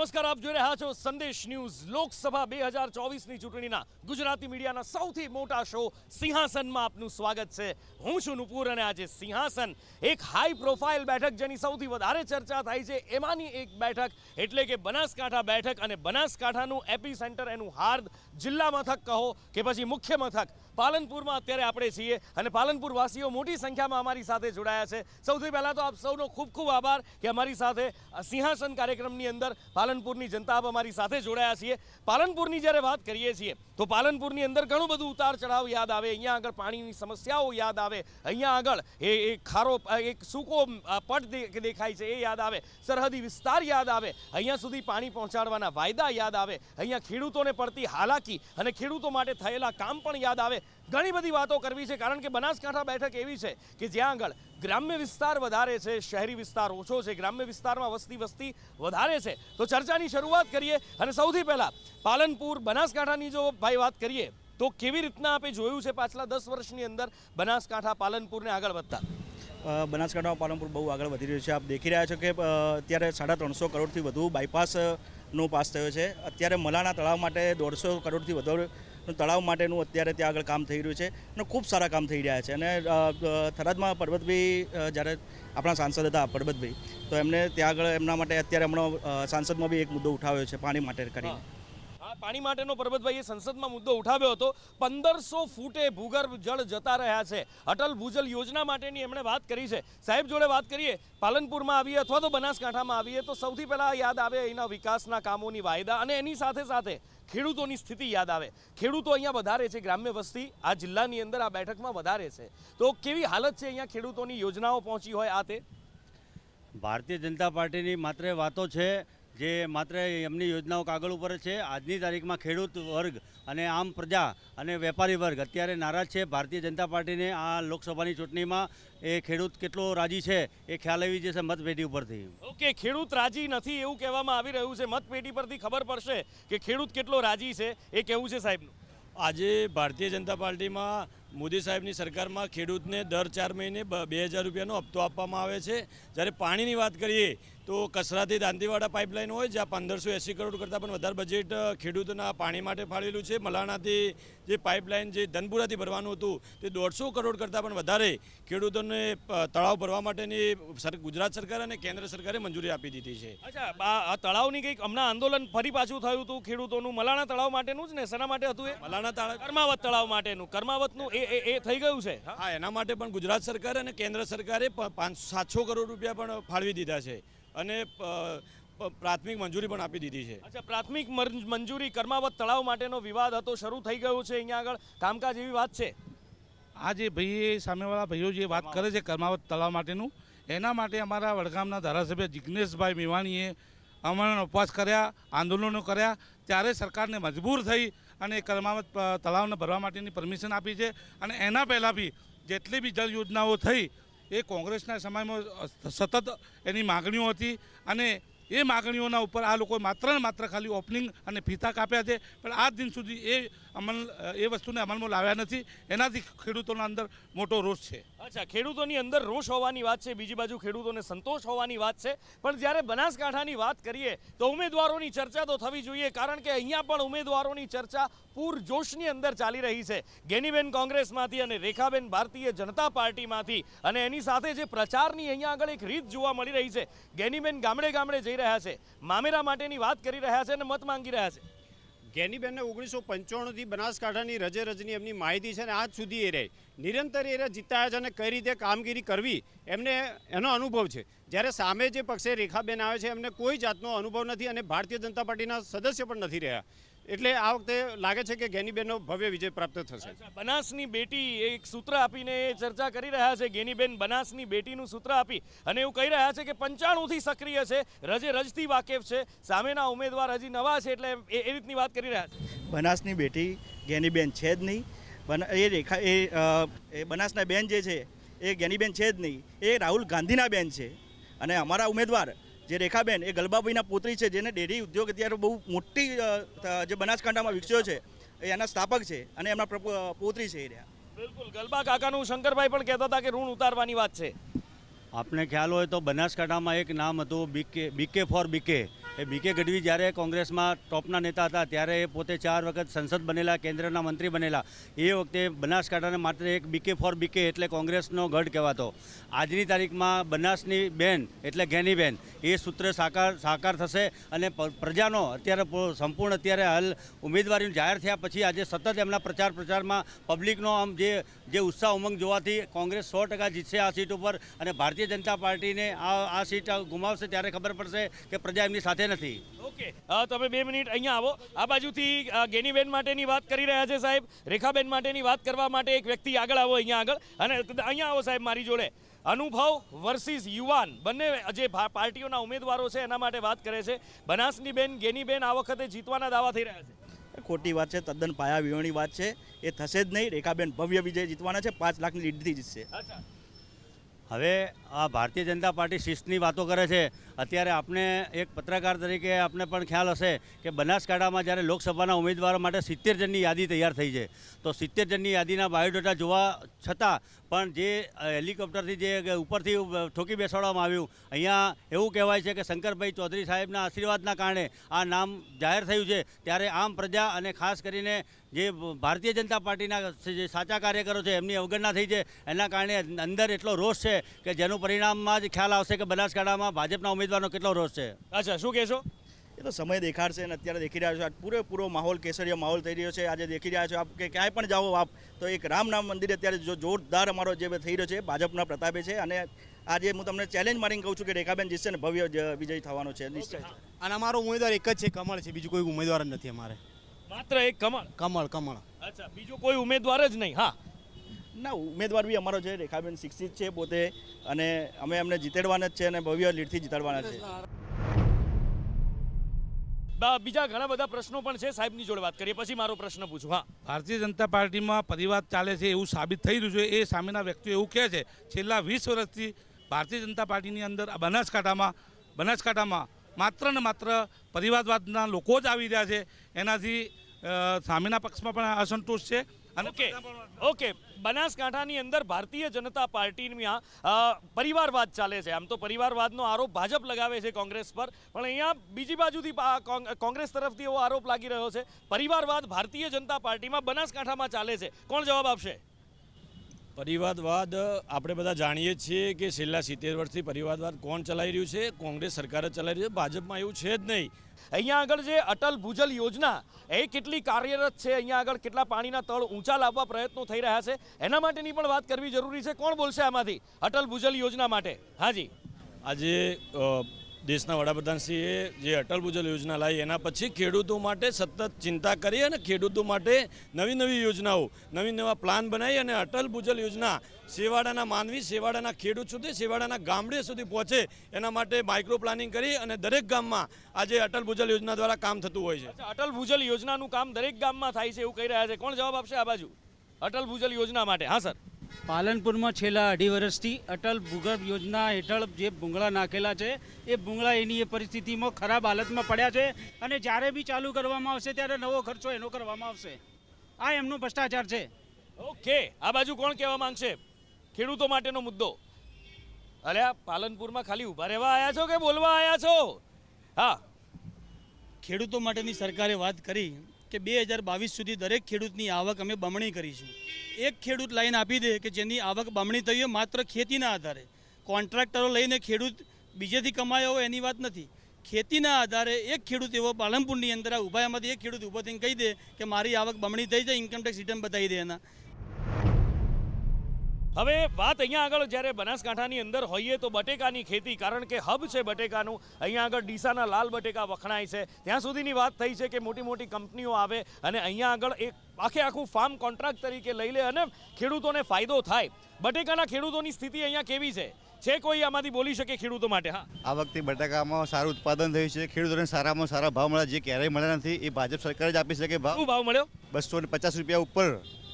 નમસ્કાર, આપ જોઈ રહ્યા છો સંદેશ ન્યૂઝ। લોકસભા 2024ની ચૂંટણીના ગુજરાતી મીડિયાના સૌથી મોટા શો સિંહાસનમાં આપનું સ્વાગત છે। હું છું નુપુર અને આજે સિંહાસન એક હાઈ પ્રોફાઇલ બેઠક જેની સૌથી વધારે ચર્ચા થાય છે એમાંની એક બેઠક એટલે કે બનાસકાંઠા બેઠક। અને બનાસકાંઠાનું એપી સેન્ટર એનું હાર્દ જિલ્લા મથક કહો કે પછી મુખ્ય મથક પાલનપુરમાં અત્યારે આપણે છીએ અને પાલનપુર વાસીઓ મોટી સંખ્યામાં અમારી સાથે જોડાયા છે। સૌથી પહેલાં તો આપ સૌનો ખૂબ ખૂબ આભાર કે અમારી સાથે સિંહાસન કાર્યક્રમની અંદર પાલનપુરની જનતા આપ અમારી સાથે જોડાયા છીએ। પાલનપુરની જ્યારે વાત કરીએ છીએ તો પાલનપુરની અંદર ઘણું બધું ઉતાર ચઢાવ યાદ આવે। અહીંયા આગળ પાણીની સમસ્યાઓ યાદ આવે, અહીંયા આગળ એ ખારો એક સૂકો પટ દેખાય છે એ યાદ આવે, સરહદી વિસ્તાર યાદ આવે, અહીંયા સુધી પાણી પહોંચાડવાના વાયદા યાદ આવે, અહીંયા ખેડૂતોને પડતી હાલાકી અને ખેડૂતો માટે થયેલા કામ પણ યાદ આવે। ઘણી બધી વાતો કરવી છે કારણ કે બનાસકાંઠા બેઠક એવી છે કે જ્યાં આગળ ગ્રામ્ય વિસ્તાર વધારે છે, શહેરી વિસ્તાર ઓછો છે। ગ્રામ્ય વિસ્તારમાં વસ્તી વધારે છે। તો ચર્ચાની શરૂઆત કરીએ અને સૌથી પહેલાં પાલનપુર બનાસકાંઠાની જો ભાઈ વાત કરીએ તો કેવી રીતના આપણે જોયું છે પાછલા 10 વર્ષની અંદર બનાસકાંઠા પાલનપુરને આગળ વધતા? બનાસકાંઠા પાલનપુર બહુ આગળ વધી રહ્યું છે। આપ દેખી રહ્યા છો કે અત્યારે 350 કરોડથી વધુ બાયપાસનો પાસ થયો છે। અત્યારે મલાના તળાવ માટે 150 કરોડથી વધુ તળાવ માટેનું અત્યારે ત્યાં આગળ કામ થઈ રહ્યું છે અને ખૂબ સારા કામ થઈ રહ્યા છે। અને થરાદમાં પરબતભાઈ જ્યારે આપણા સાંસદ હતા પરબતભાઈ, તો એમને ત્યાં આગળ એમના માટે અત્યારે હમણાં સાંસદમાં બી એક મુદ્દો ઉઠાવ્યો છે પાણી માટે કરીને। પાણી માટેનો પરબતભાઈએ સંસદમાં મુદ્દો ઉઠાવ્યો હતો। 1500 ફૂટે ભૂગર્ભ જળ જતા રહ્યા છે। અટલ ભૂજલ યોજના માટેની એમણે વાત કરી છે। સાહેબ જોડે વાત કરીએ, પાલનપુરમાં આવીએ અથવા તો બનાસકાંઠામાં આવીએ તો સૌથી પહેલાં યાદ આવે અહીંના વિકાસના કામોની વાયદા અને એની સાથે સાથે ખેડૂતોની સ્થિતિ યાદ આવે। ખેડૂતો અહીંયા વધારે છે, ગ્રામ્ય વસ્તી આ જિલ્લાની અંદર આ બેઠકમાં વધારે છે, તો કેવી હાલત છે અહીંયા ખેડૂતોની યોજનાઓ પહોંચી હોય? આ તે ભારતીય જનતા પાર્ટીની માત્ર વાતો છે જે માત્ર એમની યોજનાઓ કાગળ ઉપર છે। આજની તારીખમાં ખેડૂત વર્ગ અને આમ પ્રજા અને વેપારી વર્ગ અત્યારે નારાજ છે ભારતીય જનતા પાર્ટીને। આ લોકસભાની ચૂંટણીમાં એ ખેડૂત કેટલો રાજી છે એ ખ્યાલ આવી જશે મતપેટી ઉપરથી। ઓકે, ખેડૂત રાજી નથી એવું કહેવામાં આવી રહ્યું છે, મતપેટી પરથી ખબર પડશે કે ખેડૂત કેટલો રાજી છે એ કહેવું છે સાહેબનું। આજે ભારતીય જનતા પાર્ટીમાં મોદી સાહેબની સરકારમાં ખેડૂતને દર 4 મહિને 2000 રૂપિયાનો હપ્તો આપવામાં આવે છે। જ્યારે પાણીની વાત કરીએ તો કસરાથી દાંતીવાડા પાઇપલાઇન હોય જ્યાં 1580 કરોડ કરતાં પણ વધારે બજેટ ખેડૂતોના પાણી માટે ફાળવેલું છે। મલાણાથી જે પાઇપલાઇન જે ધનપુરાથી ભરવાનું હતું તે 150 કરોડ કરતાં પણ વધારે ખેડૂતોને તળાવ ભરવા માટેની ગુજરાત સરકાર અને કેન્દ્ર સરકારે મંજૂરી આપી દીધી છે। અચ્છા, આ તળાવની કંઈક હમણાં આંદોલન ફરી પાછું થયું હતું ખેડૂતોનું, મલાણા તળાવ માટેનું જ ને? શેના માટે હતું એ? મલાણા તળાવ, કર્માવત તળાવ માટેનું। કર્માવતનું એ થઈ ગયું છે? હા, એના માટે પણ ગુજરાત સરકાર અને કેન્દ્ર સરકારે 700 કરોડ રૂપિયા પણ ફાળવી દીધા છે અને પ્રાથમિક મંજૂરી પણ આપી દીધી છે। અચ્છા, પ્રાથમિક મંજૂરી કર્માવત તળાવ માટેનો વિવાદ હતો, શરૂ થઈ ગયો છે અહીંયા આગળ કામકાજ, એવી વાત છે? આ જે ભાઈએ સામેવાળા ભાઈઓ જે વાત કરે છે કર્માવત તળાવ માટેનું, એના માટે અમારા વડગામના ધારાસભ્ય જિજ્ઞેશભાઈ મેવાણીએ અમારા ઉપવાસ કર્યા, આંદોલનો કર્યા, ત્યારે સરકારને મજબૂર થઈ અને કર્માવત તળાવને ભરવા માટેની પરમિશન આપી છે। અને એના પહેલાં બી જેટલી બી જળ યોજનાઓ થઈ એ કોંગ્રેસના સમયમાં સતત એની માગણીઓ હતી અને એ માગણીઓના ઉપર આ લોકો માત્ર ને માત્ર ખાલી ઓપનિંગ અને ફીતા કાપ્યા છે, પણ આજ દિન સુધી એ વસ્તુને અમલમાં લાવ્યા નથી। એનાથી ખેડૂતોના અંદર મોટો રોષ છે। અચ્છા, ખેડૂતોની અંદર રોષ હોવાની વાત છે, બીજી બાજુ ખેડૂતોને સંતોષ હોવાની વાત છે, પણ જ્યારે બનાસકાંઠાની વાત કરીએ તો ઉમેદવારોની ચર્ચા તો થવી જોઈએ કારણ કે અહીંયા પણ ઉમેદવારોની ચર્ચા પૂરજોશની અંદર ચાલી રહી છે। ગેનીબેન કોંગ્રેસમાંથી અને રેખાબેન ભારતીય જનતા પાર્ટીમાંથી, અને એની સાથે જે પ્રચારની અહીંયા આગળ એક રીત જોવા મળી રહી છે। ગેનીબેન ગામડે ગામડે જઈ રહ્યા છે, મામેરા માટેની વાત કરી રહ્યા છે અને મત માંગી રહ્યા છે। ગેનીબેનને 1995થી બનાસકાંઠાની રજની એમની માહિતી છે અને આજ સુધી એ રહે નિરંતર એ જીતાયા છે અને કઈ રીતે કામગીરી કરવી એમને એનો અનુભવ છે। જ્યારે સામે જે પક્ષે રેખાબેન આવે છે એમને કોઈ જાતનો અનુભવ નથી અને ભારતીય જનતા પાર્ટીના સદસ્ય પણ નથી રહ્યા, એટલે આ વખતે લાગે છે કે ગેનીબેનનો ભવ્ય વિજય પ્રાપ્ત થશે। બનાસની બેટી એક સૂત્ર આપીને ચર્ચા કરી રહ્યા છે। ગેનીબેન બનાસની બેટીનું સૂત્ર આપી અને એવું કહી રહ્યા છે કે 95થી સક્રિય છે, રજથી વાકેફ છે, સામેના ઉમેદવાર હજી નવા છે, એટલે એ રીતની વાત કરી રહ્યા છે। બનાસની બેટી ગેનીબેન છે જ નહીં, એ બનાસના બેન જે છે એ ગેનીબેન છે જ નહીં, એ રાહુલ ગાંધીના બેન છે। અને અમારા ઉમેદવાર જે રેખાબેન એ ગલબાભાઈના પુત્રી છે, જેને ડેરી ઉદ્યોગ અત્યારે બહુ મોટી જે બનાસકાંઠામાં વિકસ્યો છે, એના સ્થાપક છે અને એમના પુત્રી છે એ રહ્યા। બિલકુલ, ગલબા કાકાનું શંકરભાઈ પણ કહેતા હતા કે ઋણ ઉતારવાની વાત છે। આપને ખ્યાલ હોય તો બનાસકાંઠામાં એક નામ હતું બીકે ફોર બીકે, એ બીકે ગઢવી જ્યારે કોંગ્રેસમાં ટોપના નેતા હતા ત્યારે એ પોતે 4 વખત સંસદ બનેલા, કેન્દ્રના મંત્રી બનેલા. એ વખતે બનાસકાંઠાને માત્ર એક બીકે ફોર બીકે એટલે કોંગ્રેસનો ગઢ કહેવાતો. આજની તારીખમાં બનાસની બેન એટલે ગેનીબેન એ સૂત્ર સાકાર થશે અને પ્રજાનો અત્યારે સંપૂર્ણ અત્યારે હાલ ઉમેદવારી જાહેર થયા પછી આજે સતત એમના પ્રચારમાં પબ્લિકનો આમ જે ઉત્સાહ ઉમંગ જોવાથી કોંગ્રેસ 100% જીતશે આ સીટ ઉપર અને ભારતીય જનતા પાર્ટીને આ સીટ ગુમાવશે ત્યારે ખબર પડશે કે પ્રજા એમની સાથે નથી. ઓકે, તમે 2 મિનિટ અહીંયા આવો. આ બાજુથી ગેનીબેન માટેની વાત કરી રહ્યા છે સાહેબ, રેખાબેન માટેની વાત કરવા માટે એક વ્યક્તિ આગળ આવો, અહીંયા આગળ, અને અહીંયા આવો સાહેબ મારી જોડે. અનુભવ વર્સિસ યુવાન બંને જે પાર્ટીઓના ઉમેદવારો છે એના માટે વાત કરે છે. બનાસની બેન ગેનીબેન આ વખતે જીતવાના દાવા થઈ રહ્યા છે. ખોટી વાત છે, તદ્દન પાયા વિહોણી વાત છે. એ થશે જ નહીં. રેખાબેન ભવ્ય વિજય જીતવાના છે, 5 લાખની લીડથી જીતશે. અચ્છા, હવે આ ભારતીય જનતા પાર્ટી શિસ્તની વાતો કરે છે. અત્યારે આપણે એક પત્રકાર તરીકે આપણે પણ ખ્યાલ હશે કે બનાસકાંઠામાં જ્યારે લોકસભાના ઉમેદવારો માટે 70 જણની યાદી તૈયાર થઈ છે, તો 70 જણની યાદીના બાયોડેટા જોવા છતાં પણ જે હેલિકોપ્ટરથી જે ઉપરથી ઠોકી બેસાડવામાં આવ્યું, અહીંયા એવું કહેવાય છે કે શંકરભાઈ ચૌધરી સાહેબના આશીર્વાદના કારણે આ નામ જાહેર થયું છે. ત્યારે આમ પ્રજા અને ખાસ કરીને જે ભારતીય જનતા પાર્ટીના જે સાચા કાર્યકરો છે એમની અવગણના થઈ છે. એના કારણે અંદર એટલો રોષ છે કે જેનું પરિણામમાં જ ખ્યાલ આવશે કે બનાસકાંઠામાં ભાજપના ઉમેદવારનો કેટલો રોષ છે. અચ્છા, શું કહેશો? એ તો સમય દેખાડશે અને અત્યારે દેખી રહ્યા છો પૂરેપૂરો માહોલ કેસરીય માહોલ થઈ રહ્યો છે. આજે દેખી રહ્યા છો આપ કે ક્યાંય પણ જાઓ આપ તો એક રામ મંદિર અત્યારે જો જોરદાર અમારો જે થઈ રહ્યો છે ભાજપના પ્રતાપે છે. અને આજે હું તમને ચેલેન્જ મારીને કહું છું કે રેખાબેન જીતશે ને ભવ્ય વિજય થવાનો છે નિશ્ચય. અને અમારો ઉમેદવાર એક જ છે, કમળ છે. બીજું કોઈ ઉમેદવાર જ નથી અમારે. માત્ર એક કમળ. અચ્છા, બીજો કોઈ ઉમેદવાર જ નહીં? હા, ના, ઉમેદવાર બી અમારો છે. રેખાબેન શિક્ષિત છે પોતે અને અમે એમને જીતાડવાના જ છે અને ભવ્ય લીડથી જીતાડવાના છે. બીજા ઘણા બધા પ્રશ્નો પણ છે, સાહેબની જોડે વાત કરીએ પછી મારો પ્રશ્ન પૂછું. હા, ભારતીય જનતા પાર્ટીમાં પરિવાર ચાલે છે એવું સાબિત થઈ રહ્યું છે. એ સામેના વ્યક્તિઓ એવું કહે છે છેલ્લા 20 વર્ષથી ભારતીય જનતા પાર્ટીની અંદર બનાસકાંઠામાં માત્ર ને માત્ર પરિવારવાદના લોકો જ આવી રહ્યા છે. એનાથી સામેના પક્ષમાં પણ અસંતોષ છે. અને ઓકે, બનાસકાંઠાની અંદર ભારતીય જનતા પાર્ટીમાં પરિવારવાદ ચાલે છે. આમ તો પરિવારવાદનો આરોપ ભાજપ લગાવે છે કોંગ્રેસ પર, પણ અહીંયા બીજી બાજુથી કોંગ્રેસ તરફથી એવો આરોપ લાગી રહ્યો છે પરિવારવાદ ભારતીય જનતા પાર્ટીમાં બનાસકાંઠામાં ચાલે છે. કોણ જવાબ આપશે? પરિવારવાદ આપણે બધા જાણીએ છીએ કે છેલ્લા 70 વર્ષથી પરિવારવાદ કોણ ચલાવી રહ્યું છે? કોંગ્રેસ સરકાર જ ચલાવી રહી છે. ભાજપમાં એવું છે જ નહીં. અહીંયા આગળ જે અટલ ભૂજલ યોજના એ કેટલી કાર્યરત છે, અહીંયા આગળ કેટલા પાણીના તળ ઊંચા લાવવા પ્રયત્નો થઈ રહ્યા છે, એના માટેની પણ વાત કરવી જરૂરી છે. કોણ બોલશે આમાંથી અટલ ભૂજલ યોજના માટે? હાજી, આજે દેશના વડાપ્રધાનશ્રીએ જે અટલ ભૂજલ યોજના લાવી એના પછી ખેડૂતો માટે સતત ચિંતા કરી અને ખેડૂતો માટે નવી યોજનાઓ નવા પ્લાન બનાવી અને અટલ ભૂજલ યોજના છેવાડાના માનવી, છેવાડાના ખેડૂત સુધી, છેવાડાના ગામડે સુધી પહોંચે એના માટે માઇક્રો પ્લાનિંગ કરી અને દરેક ગામમાં આજે અટલ ભૂજલ યોજના દ્વારા કામ થતું હોય છે. અટલ ભૂજલ યોજનાનું કામ દરેક ગામમાં થાય છે એવું કહી રહ્યા છે. કોણ જવાબ આપશે આ બાજુ અટલ ભૂજલ યોજના માટે? હા સર. પાલનપુરમાં છેલ્લા 2.5 વર્ષથી અટલ ભૂગર્ભ યોજના હેઠળ જે ભૂંગળા નાખેલા છે એ ભૂંગળા એની એ પરિસ્થિતિમાં ખરાબ હાલતમાં પડ્યા છે અને જ્યારે બી ચાલુ કરવામાં આવશે ત્યારે નવો ખર્ચો એનો કરવામાં આવશે. આ એમનો ભ્રષ્ટાચાર છે. ઓકે, આ બાજુ કોણ કહેવા માંગશે ખેડૂતો માટેનો મુદ્દો? અરે આ પાલનપુરમાં ખાલી ઊભા રહેવા આવ્યા છો કે બોલવા આવ્યા છો? હા, ખેડૂતો માટેની સરકારે વાત કરી કે 2022 સુધી દરેક ખેડૂતની આવક અમે બમણી કરીશું. એક ખેડૂત લાઈન આપી દે કે જેની આવક બમણી થઈ હોય માત્ર ખેતીના આધારે. કોન્ટ્રાક્ટરો લઈને ખેડૂત બીજેથી કમાયો હોય એની વાત નથી. ખેતીના આધારે એક ખેડૂત એવો પાલનપુરની અંદર આ ઊભા એમાંથી એક ખેડૂત ઊભો થઈને કહી દે કે મારી આવક બમણી થઈ જાય, ઇન્કમટેક્સ રિટર્ન બતાવી દે એના. હવે વાત અહીંયા આગળ જ્યારે બનાસકાંઠાની અંદર હોઈએ તો બટેકાની ખેતી, કારણ કે હબ છે બટેકાનું. અહીંયા આગળ ડીસાના લાલ બટેકા વખણાય છે. ત્યાં સુધીની વાત થઈ છે કે મોટી કંપનીઓ આવે અને અહીંયા આગળ એક આખું ફાર્મ કોન્ટ્રાક્ટ તરીકે લઈ લે અને ખેડૂતોને ફાયદો થાય. બટેકાના ખેડૂતોની સ્થિતિ અહીંયા કેવી છે કોઈ આમાંથી બોલી શકે ખેડૂતો માટે? હા, આ વખતે બટાકામાં સારું ઉત્પાદન થયું છે. ખેડૂતોને સારામાં સારા ભાવ મળ્યા જે ક્યારેય મળ્યા નથી. એ ભાજપ સરકાર જ આપી શકે. શું ભાવ મળ્યો? 250 રૂપિયા ઉપર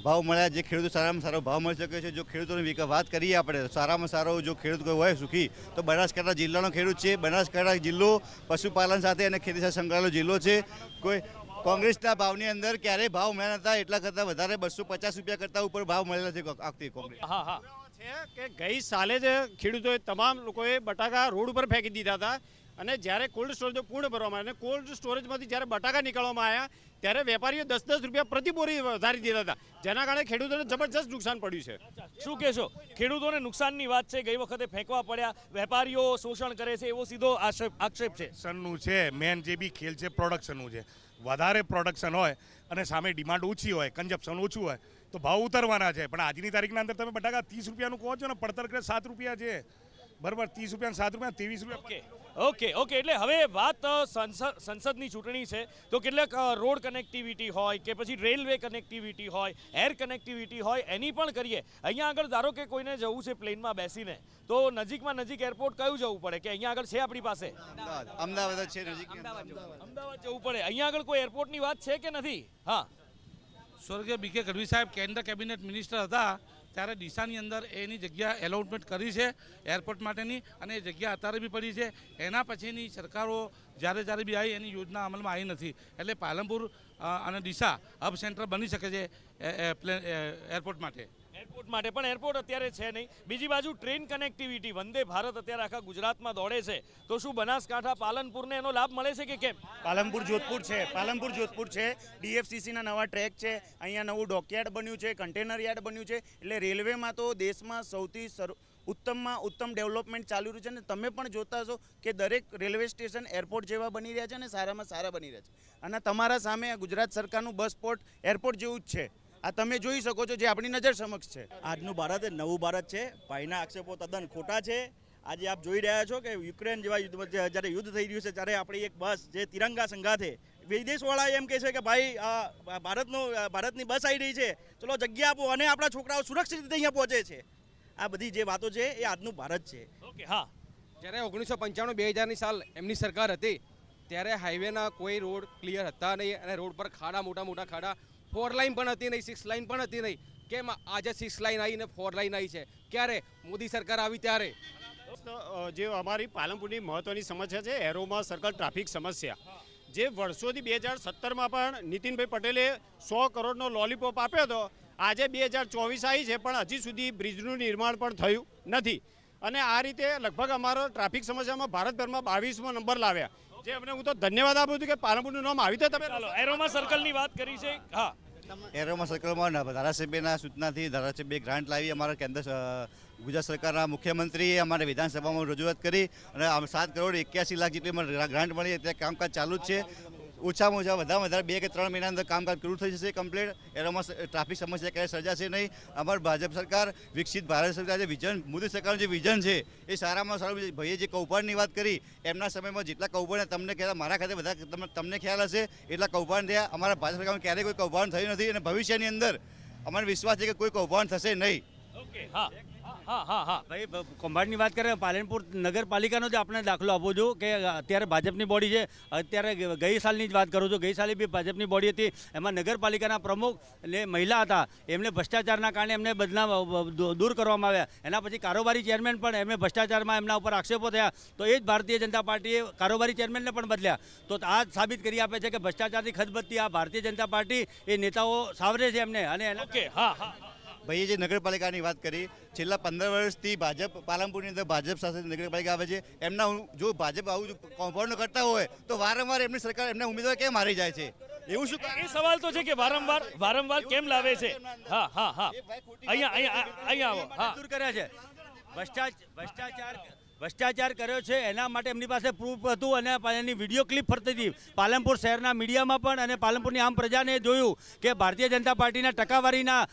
ભાવ મળ્યા, જે ખેડૂતો સારામાં સારો ભાવ મળી શકે છે. જો ખેડૂતોની વાત કરીએ આપણે સારામાં સારો જો ખેડૂત કોઈ હોય સુખી તો બનાસકાંઠા જિલ્લાનો ખેડૂત છે. બનાસકાંઠા જિલ્લો પશુપાલન સાથે અને ખેતી સાથે સંકળાયેલો જિલ્લો છે. કોઈ કોંગ્રેસના ભાવની અંદર ક્યારેય ભાવ મળ્યા નતા, એટલા કરતાં વધારે 250 રૂપિયા કરતાં ઉપર ભાવ મળેલા છે આખતી કોંગ્રેસ. હા હા, છે કે ગઈ સાલે જ ખેડૂતોએ તમામ લોકોએ બટાકા રોડ ઉપર ફેંકી દીધા હતા અને જ્યારે કોલ્ડ સ્ટોરેજો પૂર્ણ ભરવામાં આવ્યા અને કોલ્ડ સ્ટોરેજમાંથી જ્યારે બટાકા નીકળવામાં આવ્યા ત્યારે વેપારીઓ 10-10 રૂપિયા પ્રતિ બોરી વધારી દીધા હતા, જેના કારણે ખેડૂતોને જબરજસ્ત નુકસાન પડ્યું છે. શું કહેશો? ખેડૂતોને નુકસાનની વાત છે, ગઈ વખતે ફેંકવા પડ્યા, વેપારીઓ શોષણ કરે છે એવો સીધો આક્ષેપ છે. પ્રોડક્શનનું છે, મેન જે બી ખેલ છે પ્રોડક્શનનું છે. વધારે પ્રોડક્શન હોય અને સામે ડિમાન્ડ ઓછી હોય, કન્ઝપ્શન ઓછું હોય તો ભાવ ઉતરવાના છે. પણ આજની તારીખના અંદર તમે બટાકા 30 રૂપિયાનું કહો છો ને, પડતર કરે 7 રૂપિયા છે, બરાબર? 30 રૂપિયા 7 રૂપિયા 23 રૂપિયા. ઓકે એટલે હવે વાત સંસદની ચૂંટણી છે તો કેટલાક રોડ કનેક્ટિવિટી હોય કે પછી રેલવે કનેક્ટિવિટી હોય, એર કનેક્ટિવિટી હોય, એની પણ કરીએ. અહીંયા આગળ ધારો કે કોઈને જવું છે પ્લેનમાં બેસીને તો નજીકમાં નજીક એરપોર્ટ કયું જવું પડે? કે અહીંયા આગળ છે આપણી પાસે અમદાવાદ છે નજીક, અમદાવાદ જવું પડે. અહીંયા આગળ કોઈ એરપોર્ટની વાત છે કે નથી? હા, સ્વર્ગીય BK ગઢવી સાહેબ કેન્દ્ર કેબિનેટ મિનિસ્ટર હતા ત્યારે ડીસાની અંદર એની જગ્યા એલોટમેન્ટ કરી છે એરપોર્ટ માટેની, અને એ જગ્યા અત્યારે બી પડી છે. એના પછીની સરકારો જ્યારે બી આવી એની યોજના અમલમાં આવી નથી. એટલે પાલનપુર અને ડીસા હબ સેન્ટર બની શકે છે એરપોર્ટ માટે. પણ એરપોર્ટ અત્યારે છે નહીં. બીજી બાજુ ટ્રેન કનેક્ટિવિટી, વંદે ભારત અત્યારે આખા ગુજરાતમાં દોડે છે, તો શું બનાસકાંઠા પાલનપુરને એનો લાભ મળે છે કે કેમ? પાલનપુર જોધપુર છે, DFCCના નવા ટ્રેક છે, અહીંયા નવું ડોકયાર્ડ બન્યું છે, કન્ટેનર યાર્ડ બન્યું છે. એટલે રેલવેમાં તો દેશમાં સૌથી ઉત્તમમાં ઉત્તમ ડેવલપમેન્ટ ચાલી રહ્યું છે. અને તમે પણ જોતા છો કે દરેક રેલવે સ્ટેશન એરપોર્ટ જેવા બની રહ્યા છે અને સારામાં સારા બની રહ્યા છે. અને તમારા સામે ગુજરાત સરકારનું બસ પોર્ટ એરપોર્ટ જેવું જ છે. આ તમે જોઈ શકો છો, જે આપણી નજર સમક્ષ છે. આજનું ભારત એ નવું ભારત છે. ભાઈના આક્ષેપો તદ્દન ખોટા છે. આજે આપ જોઈ રહ્યા છો કે યુક્રેન જેવા યુદ્ધમાં જ્યારે યુદ્ધ થઈ રહ્યું છે ત્યારે આપણી એક બસ જે તિરંગા સંગાથે વિદેશવાળા એમ કહે છે કે ભાઈ ભારતની બસ આવી રહી છે, ચલો જગ્યા આપો, અને આપણા છોકરાઓ સુરક્ષિત રીતે અહીંયા પહોંચે છે. આ બધી જે વાતો છે એ આજનું ભારત છે. ઓકે, હા. જ્યારે 1995-2000ની સાલ એમની સરકાર હતી ત્યારે હાઈવેના કોઈ રોડ ક્લિયર હતા નહીં, અને રોડ પર ખાડા, મોટા ખાડા. 4 લાઇન પણ હતી નહીં, 6 લાઇન પણ હતી નહીં. કેમ આજે 6 લાઇન આવી ને 4 લાઇન આવી છે? ક્યારે? મોદી સરકાર આવી ત્યારે. જે અમારી પાલનપુરની મહત્વની સમસ્યા છે એરોમા સર્કલ ટ્રાફિક સમસ્યા, જે વર્ષોથી 2017માં પણ નીતિનભાઈ પટેલે 100 કરોડનો લોલીપોપ આપ્યો હતો. આજે 2024 આવી છે પણ હજી સુધી બ્રિજનું નિર્માણ પણ થયું નથી. અને આ રીતે લગભગ અમારો ટ્રાફિક સમસ્યામાં ભારતભરમાં 22મો નંબર લાવ્યા. જે અમને હું તો ધન્યવાદ આપું છું કે પાલનપુરનું નામ આવી તો તમે એરોમા સર્કલની વાત કરી છે. હા, એરોમા સર્કલમાં ધારાસભ્યના સૂચનાથી ધારાસભ્ય ગ્રાન્ટ લાવી અમારા કેન્દ્ર ગુજરાત સરકારના મુખ્યમંત્રીએ અમારે વિધાનસભામાં રજૂઆત કરી અને 7 કરોડ 81 લાખ જેટલી ગ્રાન્ટ મળી. અત્યારે કામકાજ ચાલુ જ છે. ઓછામાં ઓછા વધારે 2 કે 3 મહિના અંદર કામકાજ પૂરું થઈ જશે કમ્પ્લીટ. એરોમાં ટ્રાફિક સમસ્યા ક્યારેય સર્જાશે નહીં. અમારી ભાજપ સરકાર, વિકસિત ભારત સરકાર, જે વિઝન, મોદી સરકારનું જે વિઝન છે એ સારામાં સારું. ભાઈએ જે કૌભાંડની વાત કરી, એમના સમયમાં જેટલા કૌભાંડ તમને ખ્યાલ, મારા ખાતે બધા તમને ખ્યાલ હશે એટલા કૌભાંડ થયા. અમારા ભાજપ સરકારમાં ક્યારેય કોઈ કૌભાંડ થયું નથી, અને ભવિષ્યની અંદર અમારો વિશ્વાસ છે કે કોઈ કૌભાંડ થશે નહીં. ઓકે, હા. ભાઈ કૌભાંડની વાત કરીએ, પાલનપુર નગરપાલિકાનો જ આપણે દાખલો આપો છું કે અત્યારે ભાજપની બોડી છે. અત્યારે ગઈ સાલની જ વાત કરું છું, ગઈ સાલે બી ભાજપની બોડી હતી. એમાં નગરપાલિકાના પ્રમુખ એટલે મહિલા હતા, એમને ભ્રષ્ટાચારના કારણે એમને દૂર કરવામાં આવ્યા. એના પછી કારોબારી ચેરમેન પણ એમને ભ્રષ્ટાચારમાં એમના ઉપર આક્ષેપો થયા, તો એ જ ભારતીય જનતા પાર્ટીએ કારોબારી ચેરમેનને પણ બદલ્યા. તો આ સાબિત કરી આપે છે કે ભ્રષ્ટાચારની ખતબત્તી આ ભારતીય જનતા પાર્ટી એ નેતાઓ સાવરે છે એમને. અને એના ભાઈએ જે નગરપાલિકાની વાત કરી, છેલ્લા 15 વર્ષથી ભાજપ પાલનપુરની અંદર ભાજપ સાથે નગરપાલિકા આવે છે. એમના જો ભાજપ આવું કૌભાંડ કરતા હોય તો વારંવાર એમની સરકાર એમના ઉમેદવાર કેમ હારી જાય છે? એવું શું? એ સવાલ તો છે કે વારંવાર કેમ લાવે છે? હા. અહીંયા આવો. હા, દૂર કર્યા છે. ભ્રષ્ટાચાર કર્યો છે એના માટે એમની પાસે પ્રૂફ હતું, અને એની વિડીયો ક્લિપ ફરતી હતી પાલનપુર શહેરના મીડિયામાં પણ. અને પાલનપુરની આમ પ્રજાને જોયું કે ભારતીય જનતા પાર્ટીના ટકાવારીના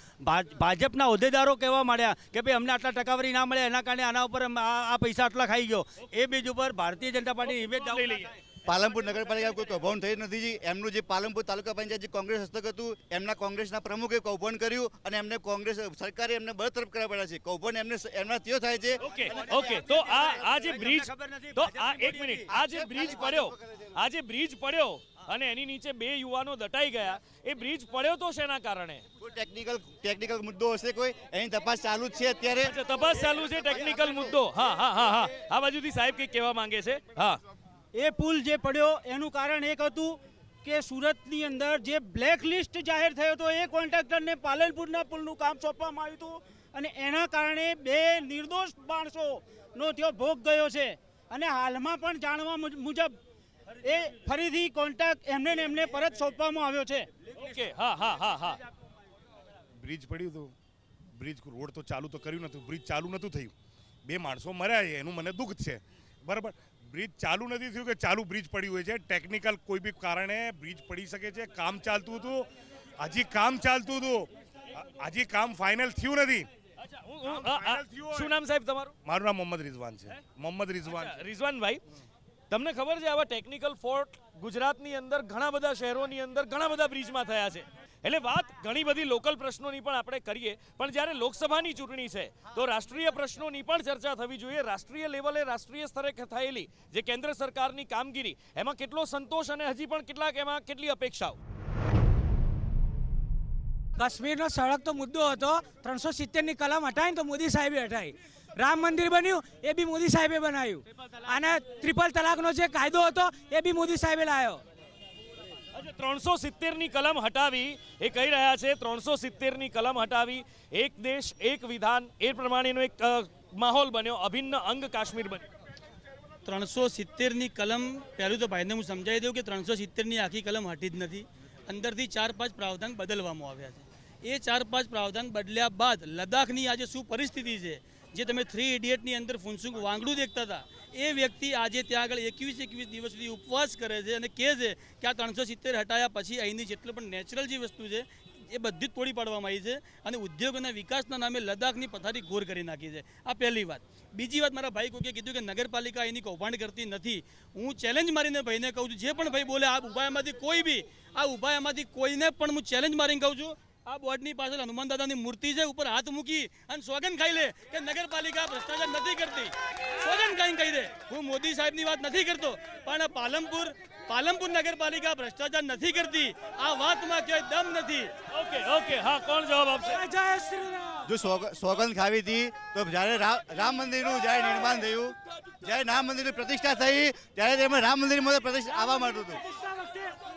ભાજપના હોદ્દેદારો કહેવા માંડ્યા કે ભાઈ અમને આટલા ટકાવારી ના મળે, એના કારણે આના ઉપર આ પૈસા આટલા ખાઈ ગયો. એ બીજ ઉપર ભારતીય જનતા પાર્ટી ઇમેજ લઈ લઈએ. પાલનપુર નગરપાલિકા કોઈ કૌભાંડ થઈ નથી. એમનું જે પાલનપુર તાલુકા પંચાયત જે કોંગ્રેસ હસ્તક હતું, એમના કોંગ્રેસના પ્રમુખે કૌભાંડ કર્યું અને એમને કોંગ્રેસ સરકારે એમને બરતરફ કરવા પડ્યા છે. કૌભાંડ એમના ત્યો થાય છે. ઓકે. તો આ જે બ્રિજ, તો આ 1 મિનિટ, આ જે બ્રિજ પડ્યો અને એની નીચે 2 યુવાનો દટાઈ ગયા, એ બ્રિજ પડ્યો તો શેના કારણે? કોઈ ટેકનિકલ મુદ્દો હશે, કોઈ એની તપાસ ચાલુ જ છે અત્યારે. તપાસ ચાલુ છે, ટેકનિકલ મુદ્દો. હા. આ બાજુથી સાહેબ કંઈક કહેવા માંગે છે. હા, એ પુલ જે પડ્યો એનું કારણ એક હતું કે સુરતની અંદર જે બ્લેક લિસ્ટ જાહેર થયો હતો, એ કોન્ટ્રાક્ટરને પાલનપુરના પુલનું કામ સોંપવામાં આવ્યું હતું, અને એના કારણે 2 નિર્દોષ માણસોનો ત્યાં ભોગ ગયો છે. અને હાલમાં પણ જાણવા મુજબ એ ફરીથી કોન્ટ્રાક્ટ એમને ને એમને પરત સોંપવામાં આવ્યો છે. ઓકે, હા હા હા હા. બ્રિજ પડ્યું હતું, બ્રિજ રોડ તો ચાલુ તો કર્યું નતું, બ્રિજ ચાલુ નતું થયું, 2 માણસો મર્યા છે, એનું મને દુઃખ છે. બરાબર, બ્રિજ ચાલુ નથી થયું કે ચાલુ બ્રિજ પડ્યું હોય છે. ટેકનિકલ કોઈ બી કારણે બ્રિજ પડી શકે છે. કામ ચાલતું હતું, હજી કામ ચાલતું હતું, હજી કામ ફાઇનલ થયું નથી. શું નામ સાહેબ તમારું? મારું નામ મોહમ્મદ રિઝવાન છે. મોહમ્મદ રિઝવાન. રિઝવાનભાઈ, તમને ખબર છે આવા ટેકનિકલ ફોલ્ટ ગુજરાતની અંદર ઘણા બધા શહેરોની અંદર ઘણા બધા બ્રિજમાં થયા છે. એટલે વાત ઘણી બધી લોકલ પ્રશ્નોની પણ આપણે કરીએ, પણ જ્યારે લોકસભાની ચૂંટણી છે તો રાષ્ટ્રીય પ્રશ્નોની પણ ચર્ચા થવી જોઈએ. રાષ્ટ્રીય લેવલે, રાષ્ટ્રીય સ્તરે થયેલી જે કેન્દ્ર સરકારની કામગીરી, એમાં કેટલો સંતોષ અને હજી પણ એમાં કેટલી અપેક્ષાઓ? કાશ્મીરનો સડક તો મુદ્દો હતો, 370ની કલમ હટાવી તો મોદી સાહેબે હટાવી. રામ મંદિર બન્યું એ બી મોદી સાહેબે બનાવ્યું. અને ટ્રિપલ તલાકનો જે કાયદો હતો એ બી મોદી સાહેબે લાવ્યો. 370ની કલમ હટાવી એ કહી રહ્યા છે. 370ની કલમ હટાવી, એક દેશ એક વિધાન, એ પ્રમાણેનો એક માહોલ બન્યો, અભિન્ન અંગ કાશ્મીર બન્યું. 370ની કલમ, પહેલું તો ભાઈને હું સમજાવી દઉં કે 370ની આખી કલમ હટી જ નથી. અંદરથી 4-5 પ્રાવધાન બદલવામાં આવ્યા છે. એ 4-5 પ્રાવધાન બદલ્યા બાદ લદ્દાખની આજે શું પરિસ્થિતિ છે, જે તમે 3 ઇડિયટની અંદર ફૂનસુક વાંગડું દેખતા હતા, એ વ્યક્તિ આજે ત્યાં આગળ 21 દિવસ સુધી ઉપવાસ કરે છે અને કહે છે કે આ 370 હટાયા પછી અહીંની જેટલું પણ નેચરલ જે વસ્તુ છે એ બધી જ તોડી પાડવામાં આવી છે અને ઉદ્યોગોના વિકાસના નામે લદ્દાખની પથારી ઘોર કરી નાખી છે. આ પહેલી વાત. બીજી વાત, મારા ભાઈ કોકે કીધું કે નગરપાલિકા એની કૌભાંડ કરતી નથી. હું ચેલેન્જ મારીને ભાઈને કહું છું, જે પણ ભાઈ બોલે આ ઉપાયમાંથી કોઈને પણ હું ચેલેન્જ મારીને કહું છું, આ બોર્ડની પાછળ હનુમાન દાદાની મૂર્તિ છે, ઉપર હાથ મૂકી અને સોગંદ ખાઈ લે કે નગરપાલિકા ભ્રષ્ટાચાર નથી કરતી. સોગંદ ખાઈને કહી દે, હું મોદી સાહેબની વાત નથી કરતો, પણ પાલનપુર નગરપાલિકા ભ્રષ્ટાચાર નથી કરતી, આ વાતમાં ક્યાંય દમ નથી. ઓકે ઓકે, હા, કોણ જવાબ આપશે? જય શ્રી રામ. જો સોગંદ ખાવી હતી તો જ્યારે રામ મંદિરનું જ્યારે નિર્માણ થયું, જ્યારે રામ મંદિરની પ્રતિષ્ઠા થઈ, ત્યારે તેમાં રામ મંદિરમાં પ્રતિષ્ઠા આવવા માંડતું હતું.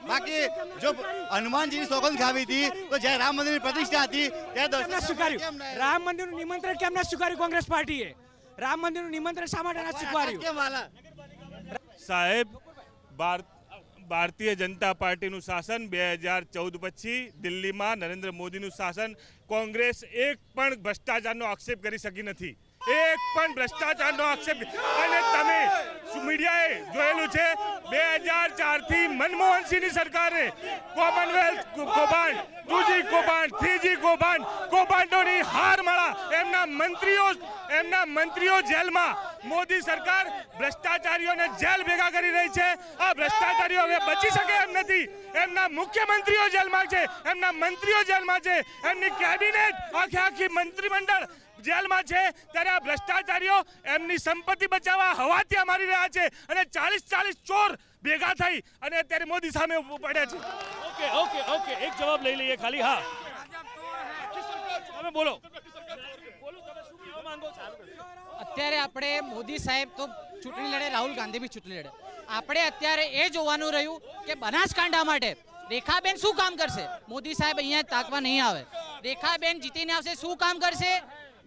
બાકી જો હનુમાનજીની સોગંદ ખાવી હતી તો જ્યારે રામ મંદિરની પ્રતિષ્ઠા હતી ત્યારે સ્વીકાર્યું. રામ મંદિરનું નિમંત્રણ કેમ ના સ્વીકાર્યું કોંગ્રેસ પાર્ટીએ? રામ મંદિરનું નિમંત્રણ શા માટે ના સ્વીકાર્યું? સાહેબ, ભારતીય જનતા પાર્ટીનું શાસન 2014 પછી દિલ્હીમાં નરેન્દ્ર મોદીનું શાસન, કોંગ્રેસ એક પણ ભ્રષ્ટાચારનો આક્ષેપ કરી શકી નથી. એક પણ ભ્રષ્ટાચારનો આક્ષેપ. અને તમે મીડિયાએ જોયેલું છે 2004થી મનમોહનસિંહની સરકારે કોમનવેલ્થ કૌભાંડ, 2G કૌભાંડ, 3G કૌભાંડોની હાર મળા. એમના મંત્રીઓ જેલમાં. મોદી સરકાર ભ્રષ્ટાચારીઓને જેલ ભેગા કરી રહી છે. આ ભ્રષ્ટાચારીઓ હવે બચી શકે એમ નથી. એમના મુખ્યમંત્રીઓ જેલમાં છે, એમના મંત્રીઓ જેલમાં છે, એમની કેબિનેટ, આખી મંત્રીમંડળ જેલમાં છે. ત્યારે આ ભ્રષ્ટાચારીઓ એમની સંપત્તિ બચાવવા હવાથી મારી રહ્યા છે અને 40 ચોર ભેગા થઈ અને અત્યારે મોદી સામે પડ્યા છે. ઓકે ઓકે ઓકે, એક જવાબ લઈ લઈએ ખાલી. હા, તમે બોલો. અત્યારે આપણે મોદી સાહેબ તો ચૂંટણી લડે, રાહુલ ગાંધી બી ચૂંટણી લડે. આપણે અત્યારે એ જોવાનું રહ્યું કે બનાસકાંઠા માટે રેખાબેન શું કામ કરશે. મોદી સાહેબ અહીંયા તાકવા નહીં આવે. રેખાબેન જીતીને આવશે, શું કામ કરશે?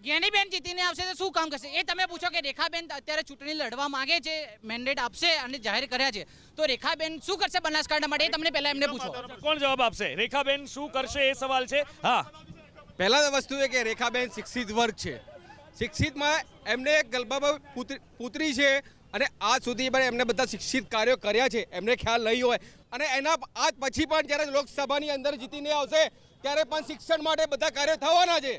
જ્ઞાનીબેન જીતીને આવશે તો શું કામ કરશે? એ તમે પૂછો કે રેખાબેન અત્યારે ચૂંટણી લડવા માંગે છે, મેન્ડેટ આપશે અને જાહેર કર્યા છે, તો રેખાબેન શું કરશે બનાસકાંઠા માટે? એ તમને પહેલા એમને પૂછો. કોણ જવાબ આપશે? રેખાબેન શું કરશે એ સવાલ છે. હા, પહેલા વસ્તુ એ કે રેખાબેન શિક્ષિત વર્ગ છે. શિક્ષિતમાં એમને એક ગલબાબા પુત્રી છે અને આજ સુધી પણ એમને બધા શિક્ષિત કાર્યો કર્યા છે, એમને ખ્યાલ નહીં હોય. અને એના આજ પછી પણ જ્યારે લોકસભાની અંદર જીતીને આવશે ત્યારે પણ શિક્ષણ માટે બધા કાર્યો થવાના છે.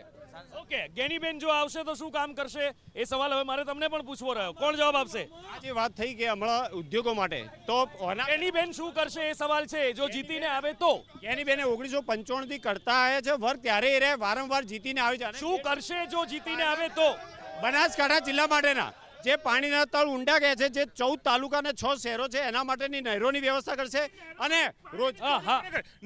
ઓકે, જ્ઞાનીબેન જો આવશે તો શું કામ કરશે એ સવાલ હવે મારે તમને પણ પૂછવો રહ્યો. કોણ જવાબ આપશે? આજે વાત થઈ કે હમણાં ઉદ્યોગો માટે તો જ્ઞાનીબેન શું કરશે એ સવાલ છે. જો જીતીને આવે તો જ્ઞાનીબેને 1995 થી કરતા આવ્યા છે વર્ક, ત્યારે એ વારંવાર જીતીને આવે છે. શું કરશે જો જીતીને આવે તો? બનાસકાંઠા જિલ્લા માટેના જે પાણીના તળ ઊંડા ગયા છે, જે 14 તાલુકા અને 6 શહેરો છે, એના માટેની નહેરોની વ્યવસ્થા કરશે. અને રોજ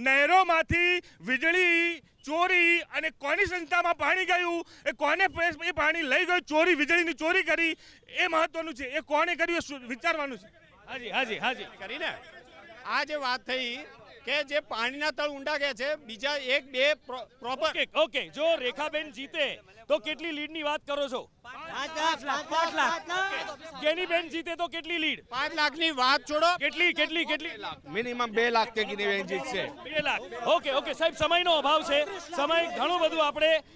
નહેરોમાંથી વીજળી ચોરી અને કોની સંસ્થામાં પાણી ગયું, એ કોને એ પાણી લઈ ગયું, ચોરી, વીજળીની ચોરી કરી, એ મહત્વનું છે. એ કોને કર્યું વિચારવાનું છે. હાજી કરીને આ જે વાત થઈ કે જે પાણીના તળ ઊંડા ગયા છે, બીજા 1-2 પ્રોપર. ઓકે, જો રેખાબેન જીતે તો કેટલી લીડની વાત કરો છો? ગેનીબેન જીતે તો કેટલી લીડ? 5 લાખની વાત છોડો. કેટલી મિનિમમ 2 લાખથી ગિનીબેન જીતશે. 2 લાખ. ઓકે સાહેબ, સમયનો અભાવ છે. સમય ઘણું બધું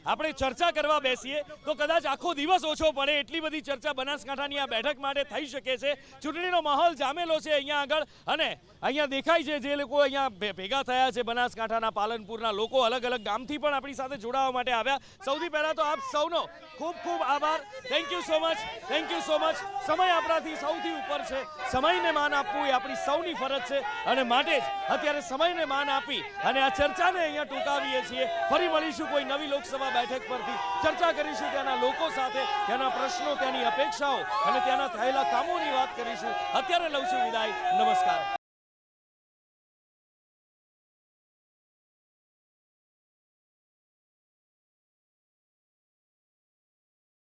આપણે ચર્ચા કરવા બેસીએ તો કદાચ આખો દિવસ ઓછો પડે એટલી બધી ચર્ચા બનાસકાંઠાની આ બેઠક માટે થઈ શકે છે. ચૂંટણીનો માહોલ જામેલો છે અહીંયા આગળ, અને અહીંયા દેખાય છે જે લોકો અહીંયા ભેગા થયા છે બનાસકાંઠાના પાલનપુરના લોકો અલગ અલગ ગામથી પણ આપણી સાથે જોડાવા માટે આવ્યા. સૌથી પહેલા તો આપ સૌનો ખૂબ ખૂબ આભાર. Thank you so much. સમય આપણાથી સૌથી ઉપર છે. સમયને માન આપવું એ આપણી સૌની ફરજ છે, અને માટે જ અત્યારે સમયને માન આપી અને આ ચર્ચાને અહીંયા ટૂંકાવીએ છીએ. ફરી મળીશું કોઈ નવી લોકસભા બેઠક પરથી. ચર્ચા કરીશું ત્યાંના લોકો સાથે, ત્યાંના પ્રશ્નો, ત્યાંની અપેક્ષાઓ અને ત્યાંના થયેલા કામોની વાત કરીશું. અત્યારે લઉં છું વિદાય. નમસ્કાર.